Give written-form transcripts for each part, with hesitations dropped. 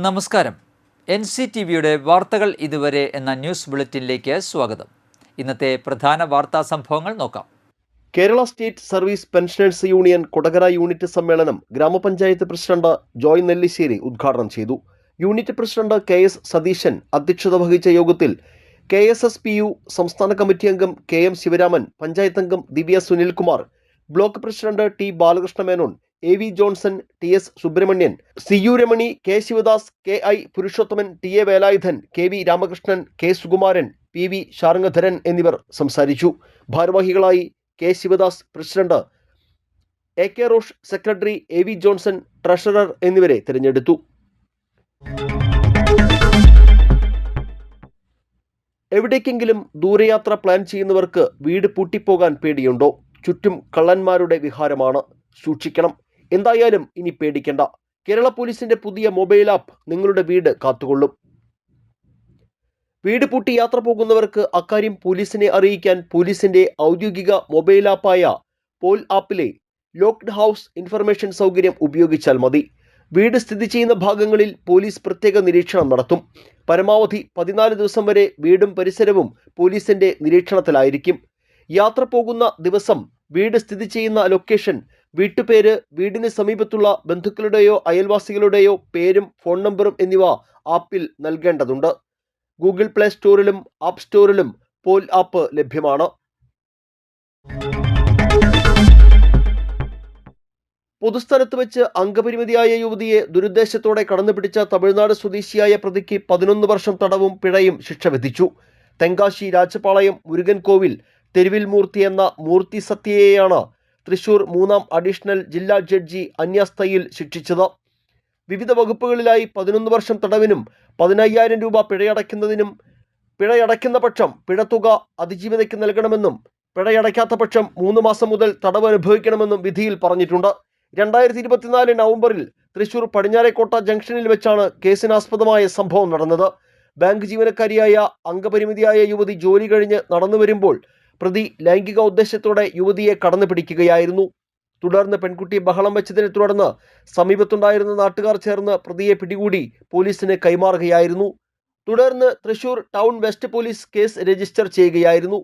നമസ്കാരം. NCTVയുടെ വാർത്തകൾ ഇതുവരെ എന്ന ന്യൂസ് ബുള്ളറ്റിനിലേക്ക് സ്വാഗതം. ഇന്നത്തെ പ്രധാന വാർത്താ സംഭവങ്ങൾ നോക്കാം. Kerala state service pensioners union Kodakara unit സമ്മേളനം ഗ്രാമപഞ്ചായത്ത് പ്രസിഡന്റ് ജോയ് നെല്ലിശ്ശേരി ഉദ്ഘാടനം ചെയ്തു. യൂണിറ്റ് പ്രസിഡന്റ് KS സതീശൻ അധ്യക്ഷത വഹിച്ച യോഗത്തിൽ KSSPU സംസ്ഥാന കമ്മിറ്റി അംഗം KM ശിവരാമൻ, പഞ്ചായത്ത് അംഗം Divya Sunilkumar, block president T Balakrishna Menon, AV Johnson, TS Subrahmanyan, CU Ramani, K Sivadas, KI Purushothaman, TA Velayudhan, KV Ramakrishnan, K Sukumaran, PV Sarangadharan എന്നിവർ സംസാരിച്ചു. ഭാരവാഹികളായി K Sivadas president, AK Rosh secretary, AV Johnson treasurer എന്നിവരെ തിരഞ്ഞെടുത്തു. എവിടേക്കെങ്കിലും ദൂരയാത്ര പ്ലാൻ ചെയ്യുന്നവർക്ക് വീട് പൂട്ടിപ്പോകാൻ പേടിയുണ്ടോ? ചുറ്റും കള്ളന്മാരുടെ വിഹാരമാണ്, സൂക്ഷിക്കണം. എന്തായാലും ഇനി പേടിക്കേണ്ട. കേരള പോലീസിന്റെ പുതിയ മൊബൈൽ ആപ്പ് നിങ്ങളുടെ വീട് കാത്തുകൊള്ളും. വീട് പൂട്ടി യാത്ര പോകുന്നവർക്ക് അക്കാര്യം പോലീസിനെ അറിയിക്കാൻ പോലീസിന്റെ ഔദ്യോഗിക മൊബൈൽ ആപ്പായ പോൽ ആപ്പിലെ ലോക്ക്ഡ് ഹൗസ് ഇൻഫർമേഷൻ സൗകര്യം ഉപയോഗിച്ചാൽ മതി. വീട് സ്ഥിതി ചെയ്യുന്ന ഭാഗങ്ങളിൽ പോലീസ് പ്രത്യേക നിരീക്ഷണം നടത്തും. പരമാവധി 14 ദിവസം വരെ വീടും പരിസരവും പോലീസിന്റെ നിരീക്ഷണത്തിലായിരിക്കും. യാത്ര പോകുന്ന ദിവസം വീട് സ്ഥിതി ചെയ്യുന്ന ലൊക്കേഷൻ, വീട്ടുപേര്, വീടിന് സമീപത്തുള്ള ബന്ധുക്കളുടെയോ അയൽവാസികളുടെയോ പേരും ഫോൺ നമ്പറും എന്നിവ ആപ്പിൽ നൽകേണ്ടതുണ്ട്. ഗൂഗിൾ പ്ലേ സ്റ്റോറിലും ആപ്പ് സ്റ്റോറിലും പോൽ ആപ്പ് ലഭ്യമാണ്. പൊതുസ്ഥലത്ത് വെച്ച് അംഗപരിമിതിയായ യുവതിയെ ദുരുദ്ദേശത്തോടെ കടന്നുപിടിച്ച തമിഴ്നാട് സ്വദേശിയായ പ്രതിക്ക് 11 വർഷം തടവും പിഴയും ശിക്ഷ വിധിച്ചു. തെങ്കാശി രാജപാളയം മുരുകൻ കോവിൽ തെരുവിൽ മൂർത്തി എന്ന മൂർത്തി സത്യയെയാണ് തൃശൂർ 3ാം അഡീഷണൽ ജില്ലാ ജഡ്ജി അന്യാസ്ഥയിൽ ശിക്ഷിച്ചത്. വിവിധ വകുപ്പുകളിലായി 11 വർഷം തടവിനും 15,000 രൂപ പിഴയടയ്ക്കുന്നതിനും, പിഴയടയ്ക്കുന്ന പക്ഷം പിഴത്തുക അതിജീവിതയ്ക്ക് നൽകണമെന്നും പിഴയടയ്ക്കാത്ത പക്ഷം 3 മാസം മുതൽ തടവ് അനുഭവിക്കണമെന്നും വിധിയിൽ പറഞ്ഞിട്ടുണ്ട്. 2024 നവംബറിൽ തൃശൂർ പടിഞ്ഞാറേക്കോട്ട ജംഗ്ഷനിൽ വെച്ചാണ് കേസിനാസ്പദമായ സംഭവം നടന്നത്. ബാങ്ക് ജീവനക്കാരിയായ അംഗപരിമിതിയായ യുവതി ജോലി കഴിഞ്ഞ് നടന്നു വരുമ്പോൾ പ്രതി ലൈംഗിക ഉദ്ദേശത്തോടെ യുവതിയെ കടന്നു പിടിക്കുകയായിരുന്നു. തുടർന്ന് പെൺകുട്ടി ബഹളം വെച്ചതിനെ തുടർന്ന് സമീപത്തുണ്ടായിരുന്ന നാട്ടുകാർ ചേർന്ന് പ്രതിയെ പിടികൂടി പോലീസിന് കൈമാറുകയായിരുന്നു. തുടർന്ന് Thrissur town west police case register ചെയ്യുകയായിരുന്നു.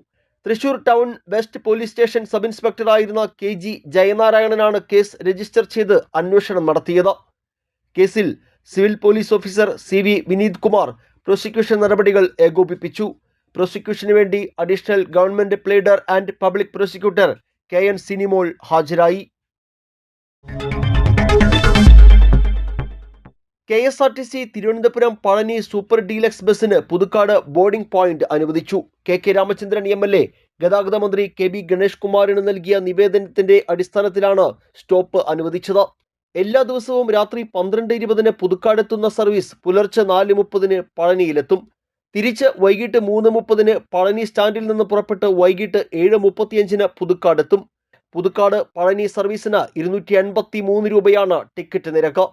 Thrissur town west police station sub ഇൻസ്പെക്ടറായിരുന്ന KG ജയനാരായണനാണ് കേസ് രജിസ്റ്റർ ചെയ്ത് അന്വേഷണം നടത്തിയത്. കേസിൽ civil police officer CV Vineeth Kumar prosecution നടപടികൾ ഏകോപിപ്പിച്ചു. പ്രോസിക്യൂഷന് വേണ്ടി additional government pleader and public prosecutor KN Sinimol ഹാജരായി. KSRTC Thiruvananthapuram Palani super deluxe ബസ്സിന് പുതുക്കാട് ബോർഡിംഗ് പോയിന്റ് അനുവദിച്ചു. KK രാമചന്ദ്രൻ MLA ഗതാഗത മന്ത്രി KB ഗണേഷ് കുമാറിന് നൽകിയ നിവേദനത്തിന്റെ അടിസ്ഥാനത്തിലാണ് സ്റ്റോപ്പ് അനുവദിച്ചത്. എല്ലാ ദിവസവും രാത്രി 12:20 പുതുക്കാടെത്തുന്ന സർവീസ് പുലർച്ചെ 4:30 പഴനിയിലെത്തും. തിരിച്ച് വൈകിട്ട് 3:30 പഴനി സ്റ്റാൻഡിൽ നിന്ന് പുറപ്പെട്ട് വൈകിട്ട് 7:35 പുതുക്കാടെത്തും. പുതുക്കാട് പഴനി സർവീസിന് 283 രൂപയാണ് ടിക്കറ്റ് നിരക്ക്.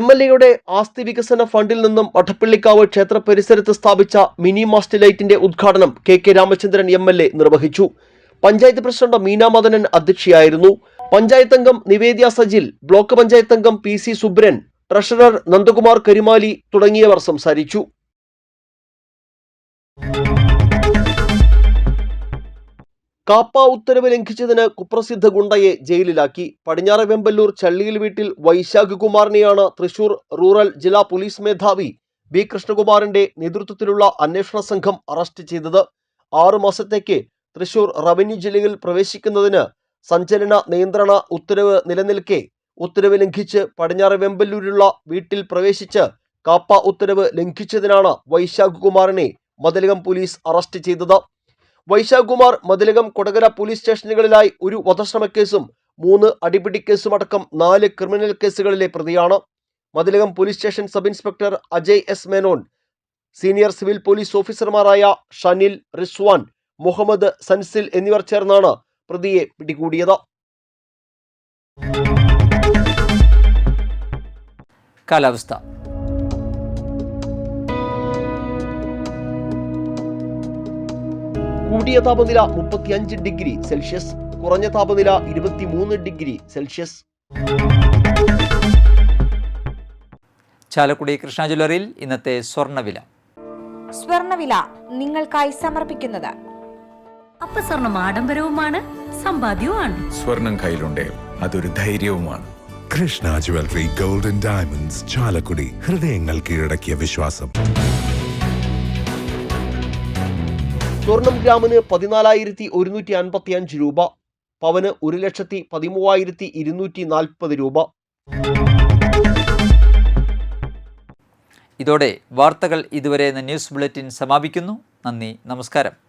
MLAയുടെ ആസ്തി വികസന ഫണ്ടിൽ നിന്നും വട്ടപ്പള്ളിക്കാവ് ക്ഷേത്ര പരിസരത്ത് സ്ഥാപിച്ച മിനി മാസ്റ്റ് ലൈറ്റിന്റെ ഉദ്ഘാടനം KK രാമചന്ദ്രൻ MLA നിർവഹിച്ചു. പഞ്ചായത്ത് പ്രസിഡന്റ് മീന മദനൻ അധ്യക്ഷയായിരുന്നു. പഞ്ചായത്ത് അംഗം നിവേദ്യ സജിൽ, ബ്ലോക്ക് പഞ്ചായത്ത് അംഗം PC സുബ്രൻ, ട്രഷറർ നന്ദകുമാർ കരിമാലി തുടങ്ങിയവർ സംസാരിച്ചു. കാപ്പ ഉത്തരവ് ലംഘിച്ചതിന് കുപ്രസിദ്ധ ഗുണ്ടയെ ജയിലിലാക്കി. പടിഞ്ഞാറെ വെമ്പല്ലൂർ ചള്ളിയിൽ വീട്ടിൽ വൈശാഖ് കുമാറിനെയാണ് തൃശൂർ റൂറൽ ജില്ലാ പോലീസ് മേധാവി B കൃഷ്ണകുമാറിന്റെ നേതൃത്വത്തിലുള്ള അന്വേഷണ സംഘം അറസ്റ്റ് ചെയ്തത്. 6 മാസത്തേക്ക് തൃശൂർ റവന്യൂ ജില്ലയിൽ പ്രവേശിക്കുന്നതിന് സഞ്ചലന നിയന്ത്രണ ഉത്തരവ് നിലനിൽക്കെ ഉത്തരവ് ലംഘിച്ച് പടിഞ്ഞാറെ വെമ്പല്ലൂരിലുള്ള വീട്ടിൽ പ്രവേശിച്ച് കാപ്പ ഉത്തരവ് ലംഘിച്ചതിനാണ് വൈശാഖ് കുമാറിനെ മതിലകം പോലീസ് അറസ്റ്റ് ചെയ്തത്. വൈശാഖ് കുമാർ മതിലകം, കൊടകര പോലീസ് സ്റ്റേഷനുകളിലായി 1 വധശ്രമക്കേസും 3 അടിപിടി കേസുമടക്കം 4 ക്രിമിനൽ കേസുകളിലെ പ്രതിയാണ്. Mathilakam police station sub inspector Ajay S Menon, senior civil police ഓഫീസർമാരായ ഷനിൽ, റിസ്വാൻ, മുഹമ്മദ്, സൻസിൽ എന്നിവർ ചേർന്നാണ് പ്രതിയെ പിടികൂടിയത്. കാലാവസ്ഥ. കൂടിയ താപനില 35 ഡിഗ്രി സെൽഷ്യസ്, കുറഞ്ഞ താപനില 23 ഡിഗ്രി സെൽഷ്യസ്. ചാലക്കുടി കൃഷ്ണ ജ്വല്ലറിയിൽ ഇന്നത്തെ സ്വർണ്ണവില. സ്വർണ്ണവില നിങ്ങൾക്കായി സമർപ്പിക്കുന്നത് സ്വർണം ആഡംബരവുമാണ്, സമ്പാദ്യവുമാണ്. സ്വർണം കയ്യിലുണ്ടേ അതൊരു ധൈര്യവുമാണ്. Krishna jewellery gold and diamonds, Chalakudy. ഹൃദയങ്ങൾ കീഴടക്കിയ വിശ്വാസം. സ്വർണം ഗ്രാമിന് 14,155 രൂപ, പവന് 1,13,240 രൂപ. ഇതോടെ വാർത്തകൾ ഇതുവരെ എന്ന ന്യൂസ് ബുള്ളറ്റിൻ സമാപിക്കുന്നു. നന്ദി, നമസ്കാരം.